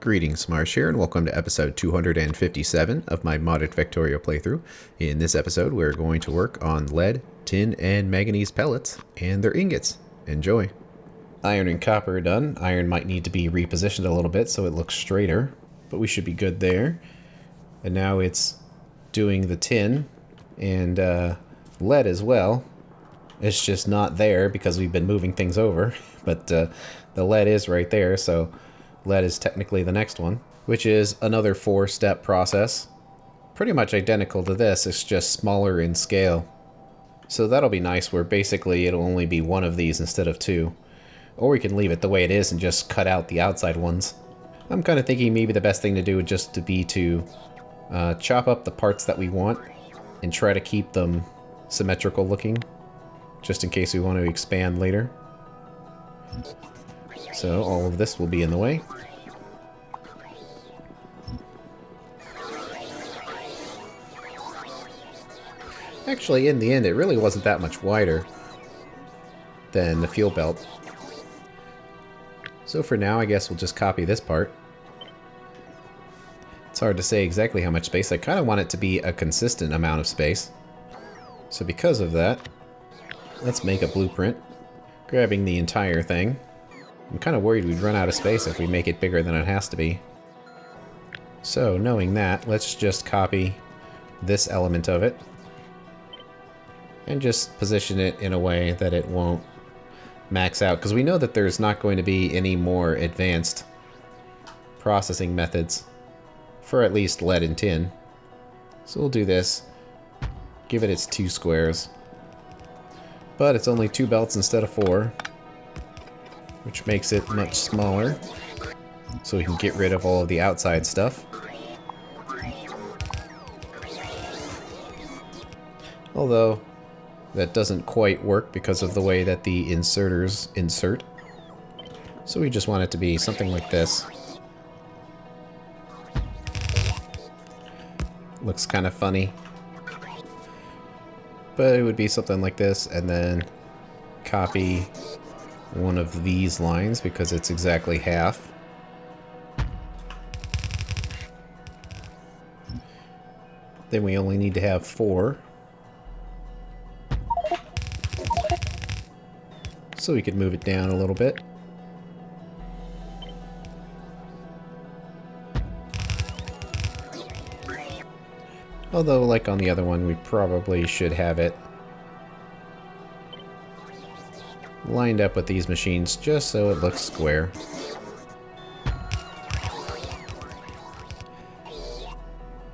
Greetings, Marsh here, and welcome to episode 257 of my modded Factorio playthrough. In this episode, we're going to work on lead, tin, and manganese pellets, and their ingots. Enjoy! Iron and copper are done. Iron might need to be repositioned a little bit so it looks straighter, but we should be good there. And now it's doing the tin and lead as well. It's just not there because we've been moving things over, but the lead is right there, so lead is technically the next one, which is another 4-step process. Pretty much identical to this, it's just smaller in scale. So that'll be nice, where basically it'll only be one of these instead of two. Or we can leave it the way it is and just cut out the outside ones. I'm kind of thinking maybe the best thing to do would just to be to chop up the parts that we want and try to keep them symmetrical looking, just in case we want to expand later. So all of this will be in the way. Actually, in the end, it really wasn't that much wider than the fuel belt. So for now, I guess we'll just copy this part. It's hard to say exactly how much space. I kind of want it to be a consistent amount of space. So because of that, let's make a blueprint, grabbing the entire thing. I'm kind of worried we'd run out of space if we make it bigger than it has to be. So, knowing that, let's just copy this element of it and just position it in a way that it won't max out, because we know that there's not going to be any more advanced processing methods for at least lead and tin. So we'll do this, give it its 2 squares, but it's only 2 belts instead of 4. Which makes it much smaller, so we can get rid of all of the outside stuff. Although, that doesn't quite work because of the way that the inserters insert. So we just want it to be something like this. Looks kind of funny. But it would be something like this, and then copy one of these lines because it's exactly half. Then we only need to have 4. So we could move it down a little bit. Although, like on the other one, we probably should have it lined up with these machines just so it looks square.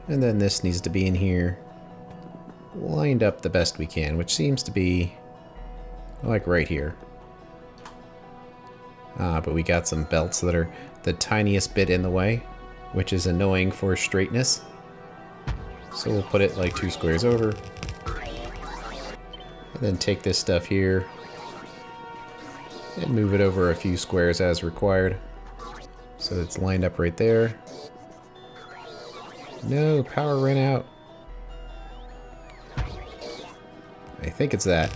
And then this needs to be in here lined up the best we can, which seems to be like right here. But we got some belts that are the tiniest bit in the way, which is annoying for straightness. So we'll put it like 2 squares over. And then take this stuff here and move it over a few squares as required. So it's lined up right there. No, power ran out. I think it's that.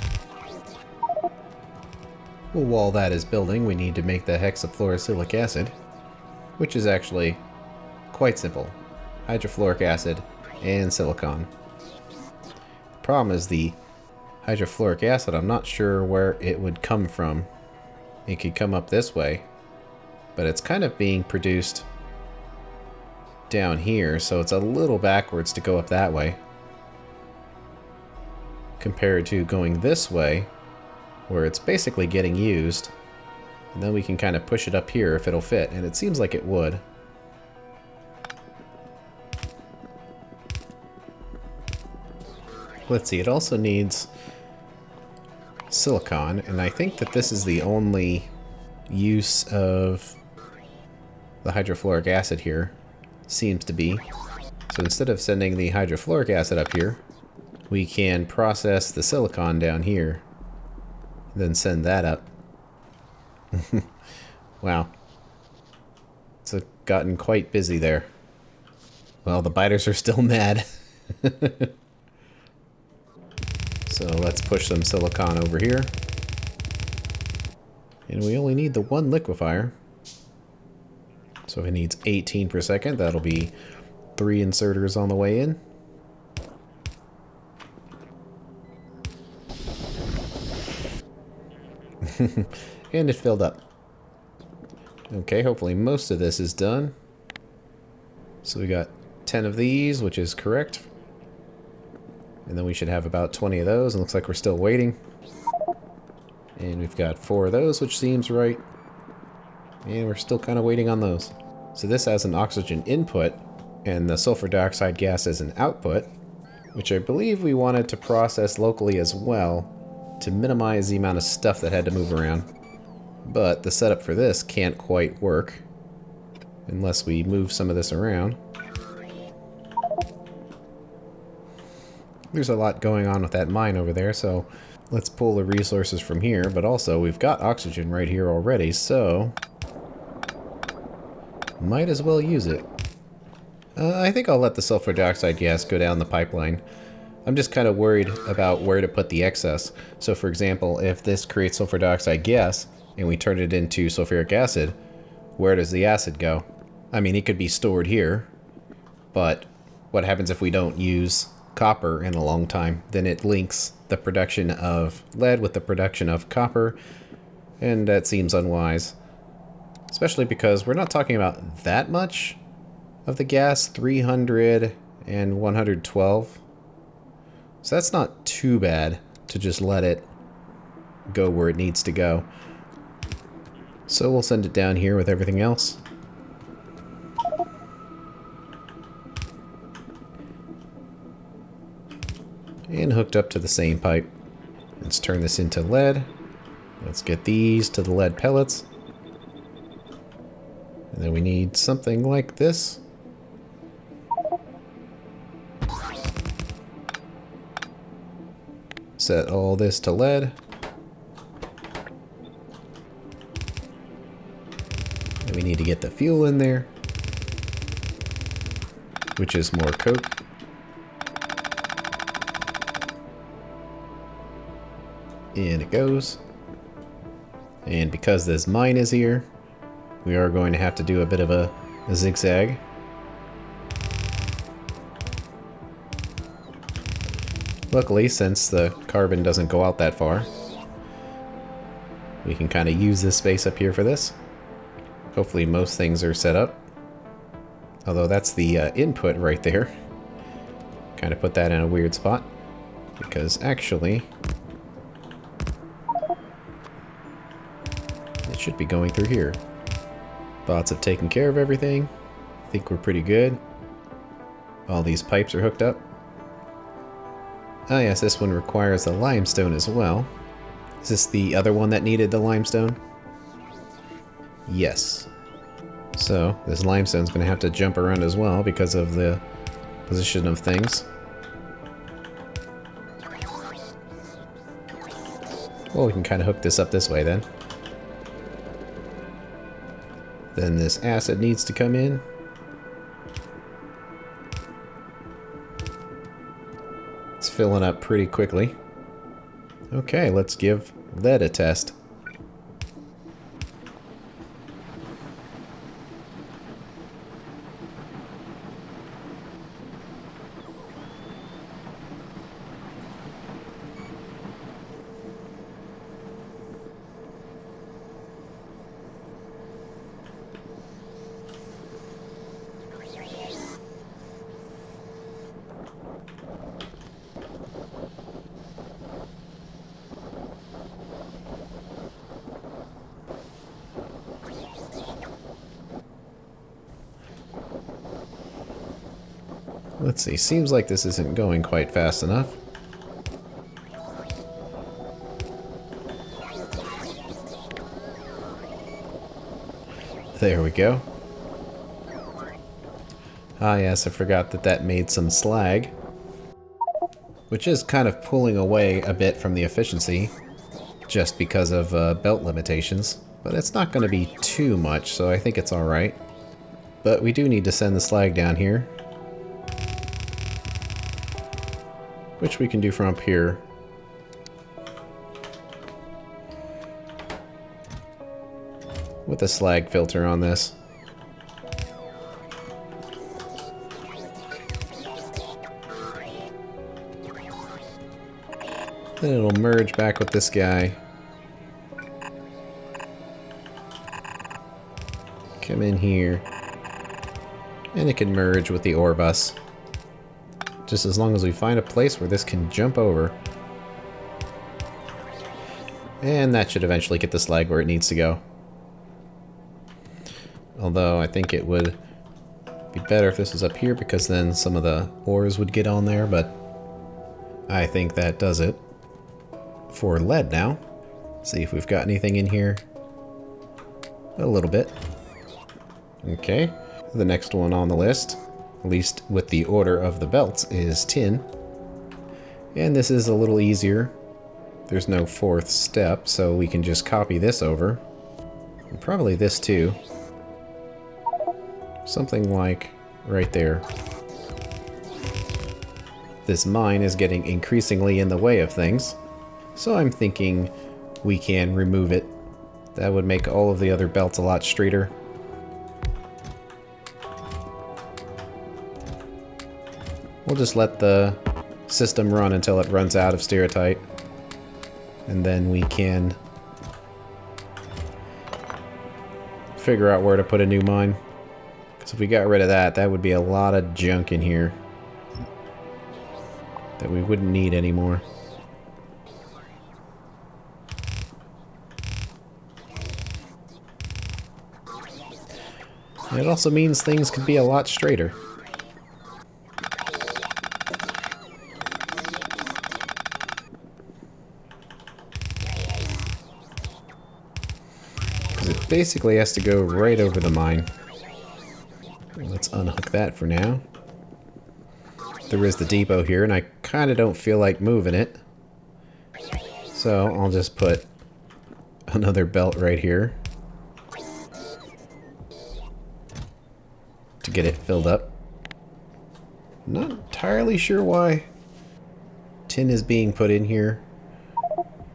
Well, while that is building, we need to make the hexafluorosilicic acid, which is actually quite simple. Hydrofluoric acid and silicon. The problem is the hydrofluoric acid, I'm not sure where it would come from. It could come up this way, but it's kind of being produced down here, so it's a little backwards to go up that way compared to going this way, where it's basically getting used, and then we can kind of push it up here if it'll fit, and it seems like it would. Let's see, it also needs silicon, and I think that this is the only use of the hydrofluoric acid here, seems to be. So instead of sending the hydrofluoric acid up here, we can process the silicon down here, then send that up. Wow. It's gotten quite busy there. Well, the biters are still mad. So let's push some silicon over here. And we only need the one liquefier. So if it needs 18 per second, that'll be 3 inserters on the way in. And it filled up. Okay, hopefully most of this is done. So we got 10 of these, which is correct. And then we should have about 20 of those, and looks like we're still waiting. And we've got 4 of those, which seems right. And we're still kind of waiting on those. So this has an oxygen input, and the sulfur dioxide gas as an output, which I believe we wanted to process locally as well, to minimize the amount of stuff that had to move around. But the setup for this can't quite work unless we move some of this around. There's a lot going on with that mine over there, so let's pull the resources from here. But also, we've got oxygen right here already, so might as well use it. I think I'll let the sulfur dioxide gas go down the pipeline. I'm just kind of worried about where to put the excess. So for example, if this creates sulfur dioxide gas, and we turn it into sulfuric acid, where does the acid go? I mean, it could be stored here, but what happens if we don't use copper in a long time? Then it links the production of lead with the production of copper, and that seems unwise. Especially because we're not talking about that much of the gas, 300 and 112. So that's not too bad to just let it go where it needs to go. So we'll send it down here with everything else. And hooked up to the same pipe. Let's turn this into lead. Let's get these to the lead pellets. And then we need something like this. Set all this to lead. And we need to get the fuel in there, which is more coke. In it goes. And because this mine is here, we are going to have to do a bit of a zigzag. Luckily, since the carbon doesn't go out that far, we can kind of use this space up here for this. Hopefully most things are set up. Although that's the input right there. Kind of put that in a weird spot. Because actually, it should be going through here. Bots have taken care of everything. I think we're pretty good. All these pipes are hooked up. Ah yes, this one requires the limestone as well. Is this the other one that needed the limestone? Yes. So, this limestone's going to have to jump around as well because of the position of things. Well, we can kind of hook this up this way then. Then this acid needs to come in. It's filling up pretty quickly. Okay, let's give lead a test. Let's see, seems like this isn't going quite fast enough. There we go. Ah yes, I forgot that that made some slag. Which is kind of pulling away a bit from the efficiency, just because of belt limitations. But it's not going to be too much, so I think it's alright. But we do need to send the slag down here. Which we can do from up here. With a slag filter on this. Then it'll merge back with this guy. Come in here. And it can merge with the ore bus. Just as long as we find a place where this can jump over. And that should eventually get the slag where it needs to go. Although I think it would be better if this was up here, because then some of the ores would get on there, but I think that does it for lead now. See if we've got anything in here. A little bit. Okay, the next one on the list, at least with the order of the belts, is tin. And this is a little easier. There's no fourth step, so we can just copy this over. And probably this too. Something like right there. This mine is getting increasingly in the way of things, so I'm thinking we can remove it. That would make all of the other belts a lot straighter. We'll just let the system run until it runs out of stereotype, and then we can figure out where to put a new mine. Because if we got rid of that, that would be a lot of junk in here that we wouldn't need anymore. And it also means things could be a lot straighter. Because it basically has to go right over the mine. Let's unhook that for now. There is the depot here, and I kind of don't feel like moving it. So I'll just put another belt right here to get it filled up. Not entirely sure why tin is being put in here,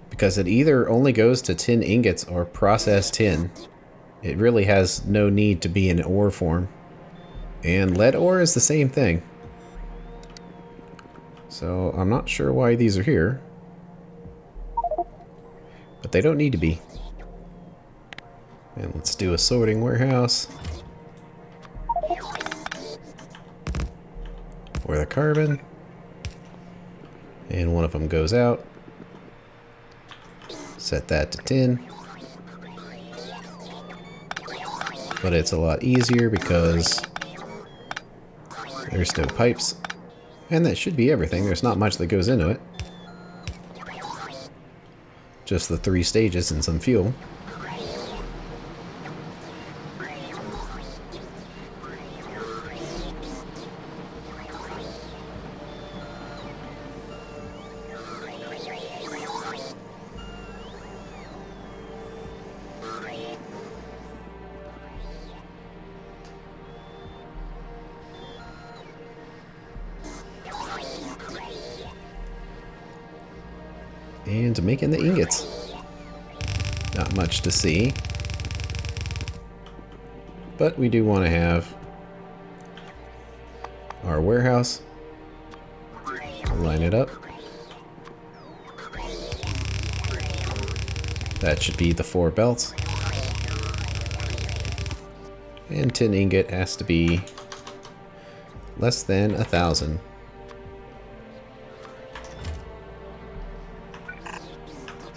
because it either only goes to tin ingots or processed tin. It really has no need to be in ore form. And lead ore is the same thing. So I'm not sure why these are here. But they don't need to be. And let's do a sorting warehouse for the carbon. And one of them goes out. Set that to tin. But it's a lot easier because there's no pipes. And that should be everything. There's not much that goes into it. Just the 3 stages and some fuel. And making the ingots. Not much to see. But we do want to have our warehouse. Line it up. That should be the 4 belts. And tin ingot has to be less than 1,000.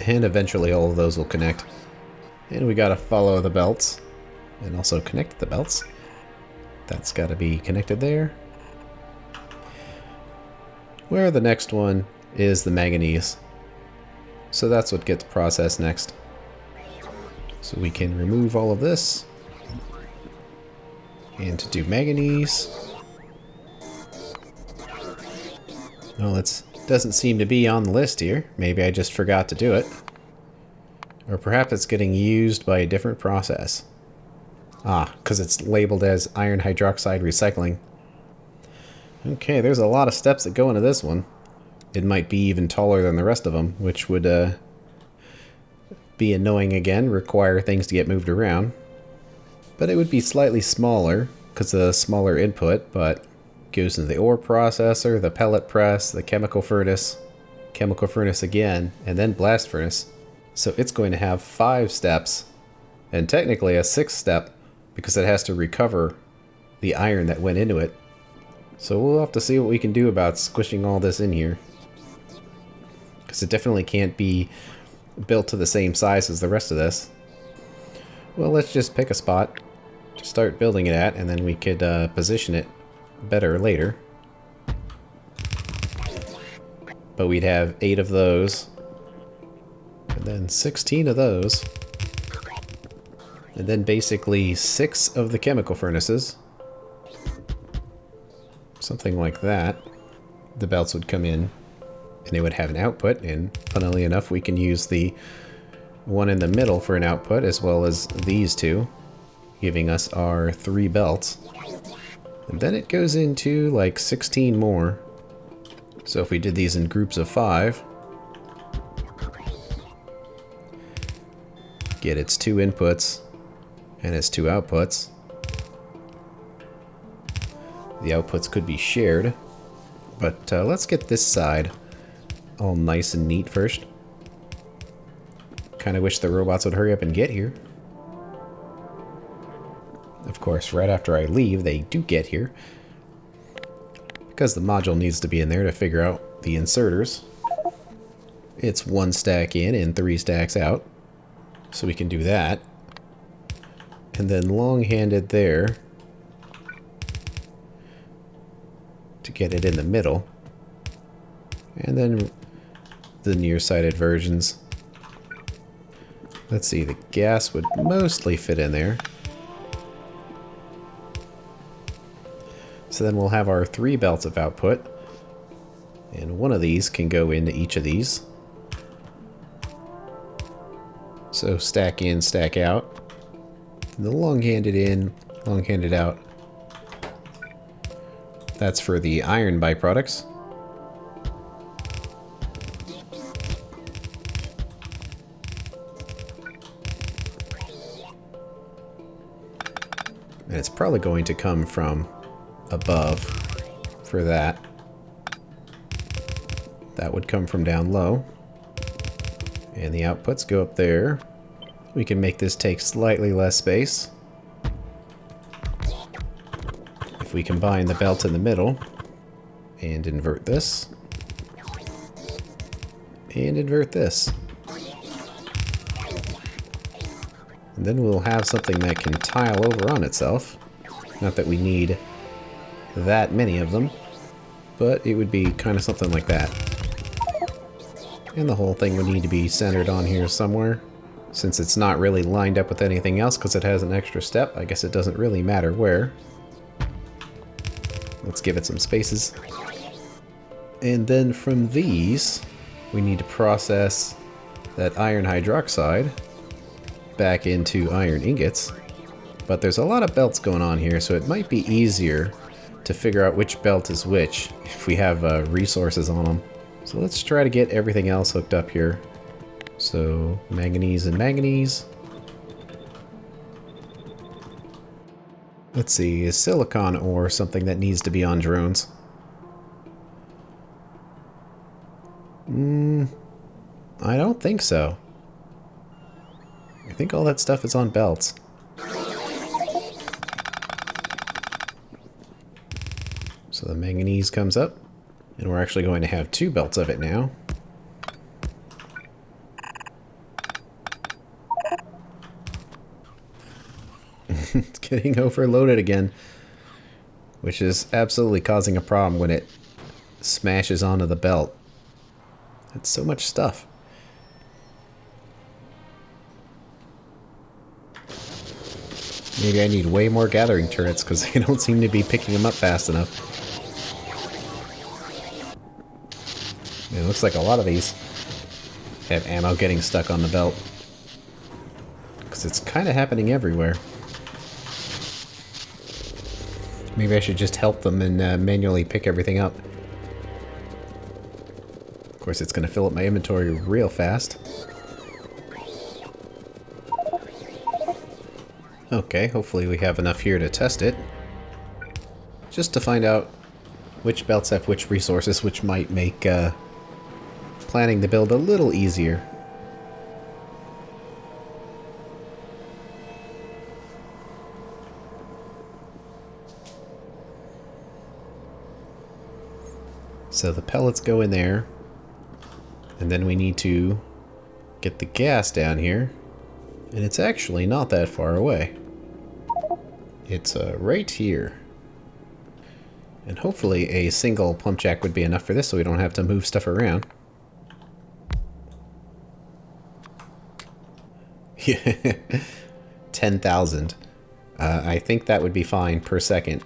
And eventually all of those will connect. And we gotta follow the belts. And also connect the belts. That's gotta be connected there. Where the next one is the manganese. So that's what gets processed next. So we can remove all of this. And to do manganese. Well, it doesn't seem to be on the list here. Maybe I just forgot to do it. Or perhaps it's getting used by a different process. Ah, because it's labeled as iron hydroxide recycling. Okay, there's a lot of steps that go into this one. It might be even taller than the rest of them, which would be annoying again, require things to get moved around. But it would be slightly smaller, because of the smaller input, but goes into the ore processor, the pellet press, the chemical furnace. chemical furnace again, and then blast furnace. So it's going to have 5 steps, and technically a 6th step, because it has to recover the iron that went into it. So we'll have to see what we can do about squishing all this in here, because it definitely can't be built to the same size as the rest of this. Well, let's just pick a spot to start building it at, and then we could position it better later. But we'd have 8 of those, and then 16 of those, and then basically 6 of the chemical furnaces. Something like that. The belts would come in, and they would have an output, and funnily enough, we can use the one in the middle for an output, as well as these two, giving us our 3 belts. And then it goes into like 16 more. So if we did these in groups of 5, get its 2 inputs and its 2 outputs. The outputs could be shared, but let's get this side all nice and neat first. Kind of wish the robots would hurry up and get here. Of course, right after I leave, they do get here, because the module needs to be in there to figure out the inserters. It's 1 stack in and 3 stacks out, so we can do that. And then long-handed there to get it in the middle. And then the nearsighted versions. Let's see, the gas would mostly fit in there. So then we'll have our 3 belts of output, and one of these can go into each of these. So stack in, stack out. And the long-handed in, long-handed out. That's for the iron byproducts. And it's probably going to come from above for that. That would come from down low. And the outputs go up there. We can make this take slightly less space if we combine the belt in the middle and invert this and invert this. And then we'll have something that can tile over on itself. Not that we need that many of them, but it would be kind of something like that. And the whole thing would need to be centered on here somewhere. Since it's not really lined up with anything else because it has an extra step, I guess it doesn't really matter where. Let's give it some spaces. And then from these, we need to process that iron hydroxide back into iron ingots. But there's a lot of belts going on here, so it might be easier to figure out which belt is which if we have resources on them. So let's try to get everything else hooked up here. So manganese and manganese. Let's see, is silicon ore something that needs to be on drones? I don't think so. I think all that stuff is on belts. So the manganese comes up, and we're actually going to have 2 belts of it now. It's getting overloaded again, which is absolutely causing a problem when it smashes onto the belt. It's so much stuff. Maybe I need way more gathering turrets because they don't seem to be picking them up fast enough. It looks like a lot of these have ammo getting stuck on the belt, because it's kind of happening everywhere. Maybe I should just help them and manually pick everything up. Of course, it's going to fill up my inventory real fast. Okay, hopefully we have enough here to test it. Just to find out which belts have which resources, which might make planning the build a little easier. So the pellets go in there, and then we need to get the gas down here, and it's actually not that far away. It's right here. And hopefully a single pump jack would be enough for this so we don't have to move stuff around. Yeah, 10,000. I think that would be fine per second.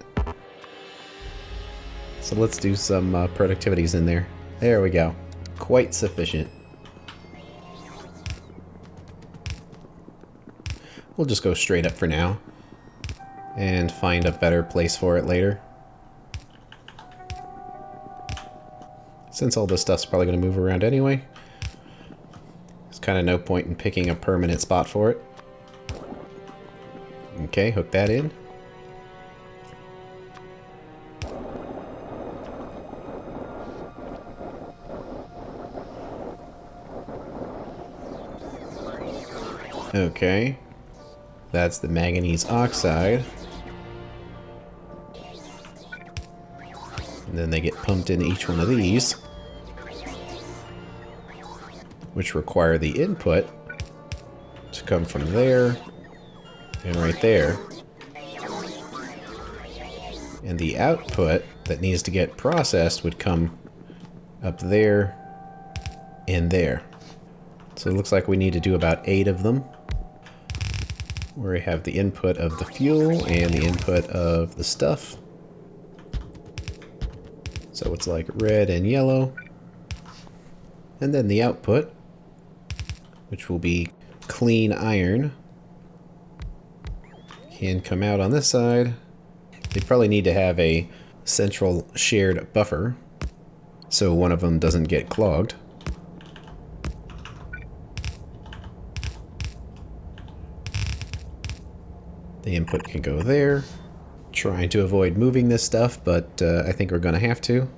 So let's do some productivities in there. There we go. Quite sufficient. We'll just go straight up for now and find a better place for it later. Since all this stuff's probably going to move around anyway, there's kind of no point in picking a permanent spot for it. Okay, hook that in. Okay, that's the manganese oxide. And then they get pumped into each one of these, which require the input to come from there and right there. And the output that needs to get processed would come up there and there. So it looks like we need to do about 8 of them, where we have the input of the fuel and the input of the stuff. So it's like red and yellow. And then the output, which will be clean iron, can come out on this side. They probably need to have a central shared buffer so one of them doesn't get clogged. The input can go there. Trying to avoid moving this stuff, but I think we're going to have to.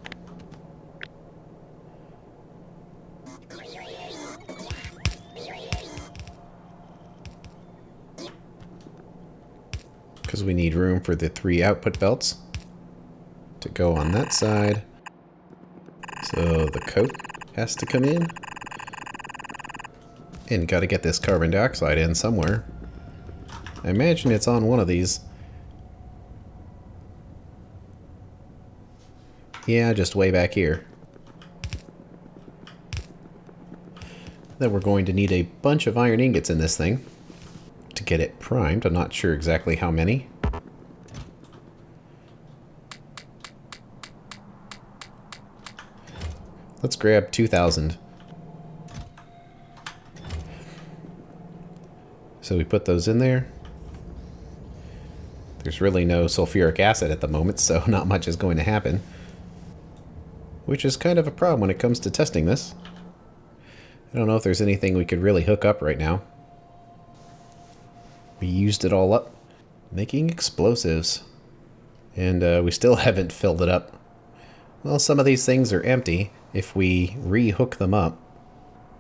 Because we need room for the 3 output belts to go on that side. So the coat has to come in. And got to get this carbon dioxide in somewhere. I imagine it's on one of these. Yeah, just way back here. Then we're going to need a bunch of iron ingots in this thing to get it primed. I'm not sure exactly how many. Let's grab 2,000. So we put those in there. There's really no sulfuric acid at the moment, so not much is going to happen. Which is kind of a problem when it comes to testing this. I don't know if there's anything we could really hook up right now. We used it all up making explosives. And we still haven't filled it up. Well, some of these things are empty. If we re-hook them up,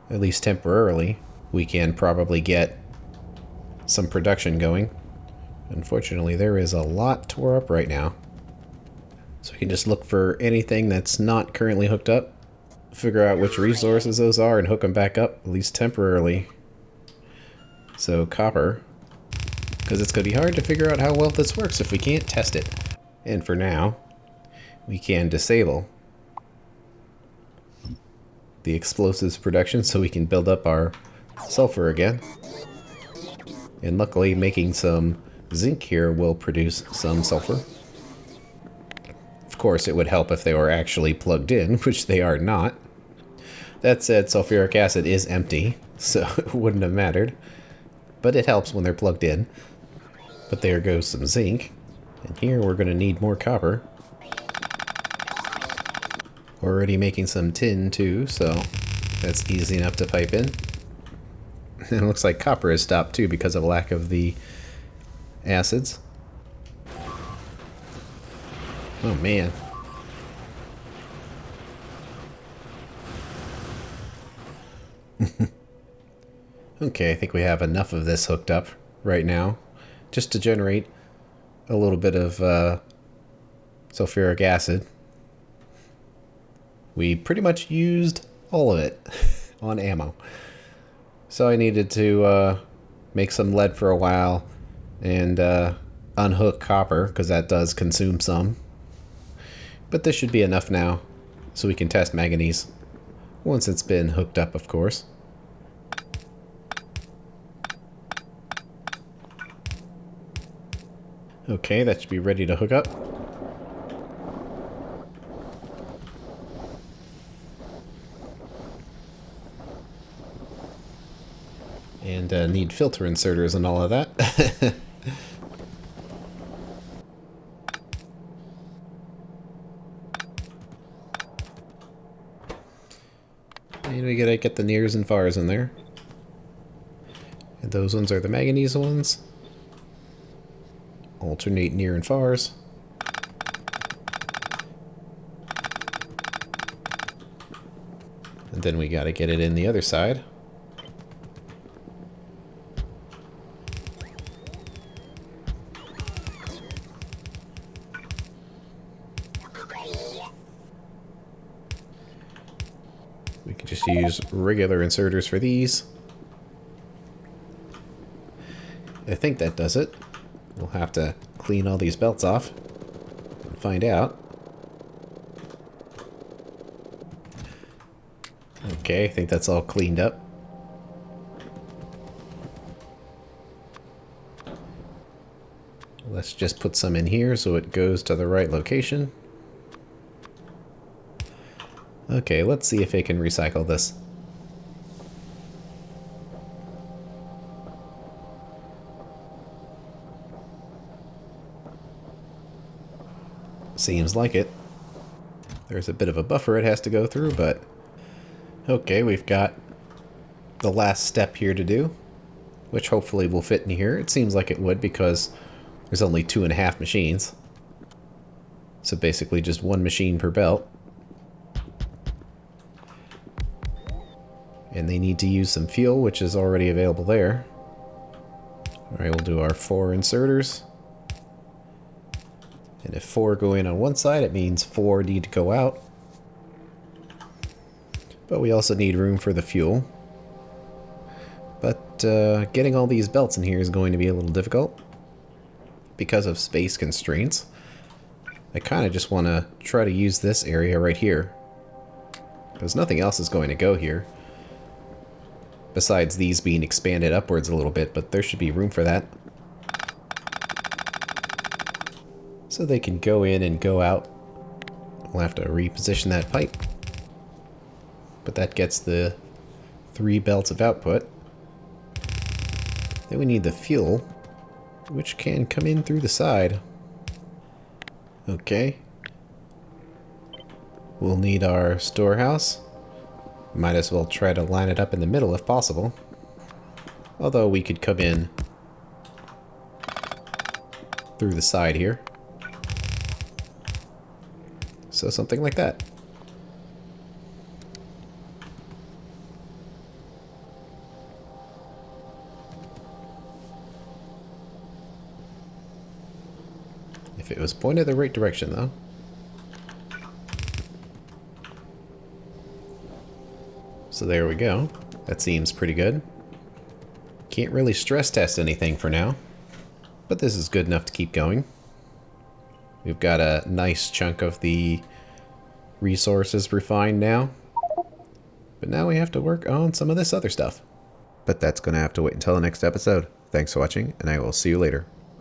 at least temporarily, we can probably get some production going. Unfortunately, there is a lot tore up right now. So we can just look for anything that's not currently hooked up, figure out which resources those are, and hook them back up, at least temporarily. So copper, because it's going to be hard to figure out how well this works if we can't test it. And for now, we can disable the explosives production so we can build up our sulfur again. And luckily, making some zinc here will produce some sulfur. Of course, it would help if they were actually plugged in, which they are not. That said, sulfuric acid is empty, so it wouldn't have mattered. But it helps when they're plugged in. But there goes some zinc. And here we're going to need more copper. Already making some tin too, so that's easy enough to pipe in. And it looks like copper has stopped too because of lack of the acids. Oh man. Okay, I think we have enough of this hooked up right now just to generate a little bit of sulfuric acid. We pretty much used all of it on ammo. So I needed to make some lead for a while and unhook copper, because that does consume some. But this should be enough now, so we can test manganese. Once it's been hooked up, of course. Okay, that should be ready to hook up. And need filter inserters and all of that. And we gotta get the nears and fars in there. And those ones are the manganese ones. Alternate near and fars. And then we gotta get it in the other side. We can just use regular inserters for these. I think that does it. We'll have to clean all these belts off and find out. Okay, I think that's all cleaned up. Let's just put some in here so it goes to the right location. Okay, let's see if it can recycle this. Seems like it. There's a bit of a buffer it has to go through, but okay, we've got the last step here to do, which hopefully will fit in here. It seems like it would, because there's only 2.5 machines. So basically just one machine per belt. And they need to use some fuel, which is already available there. Alright, we'll do our 4 inserters. And if 4 go in on one side, it means 4 need to go out. But we also need room for the fuel. But getting all these belts in here is going to be a little difficult because of space constraints. I kind of just want to try to use this area right here, because nothing else is going to go here besides these being expanded upwards a little bit, but there should be room for that. So they can go in and go out. We'll have to reposition that pipe. But that gets the 3 belts of output. Then we need the fuel, which can come in through the side. Okay. We'll need our storehouse. Might as well try to line it up in the middle if possible. Although we could come in through the side here. So something like that. If it was pointed the right direction, though. So there we go. That seems pretty good. Can't really stress test anything for now, but this is good enough to keep going. We've got a nice chunk of the resources refined now. But now we have to work on some of this other stuff. But that's going to have to wait until the next episode. Thanks for watching, and I will see you later.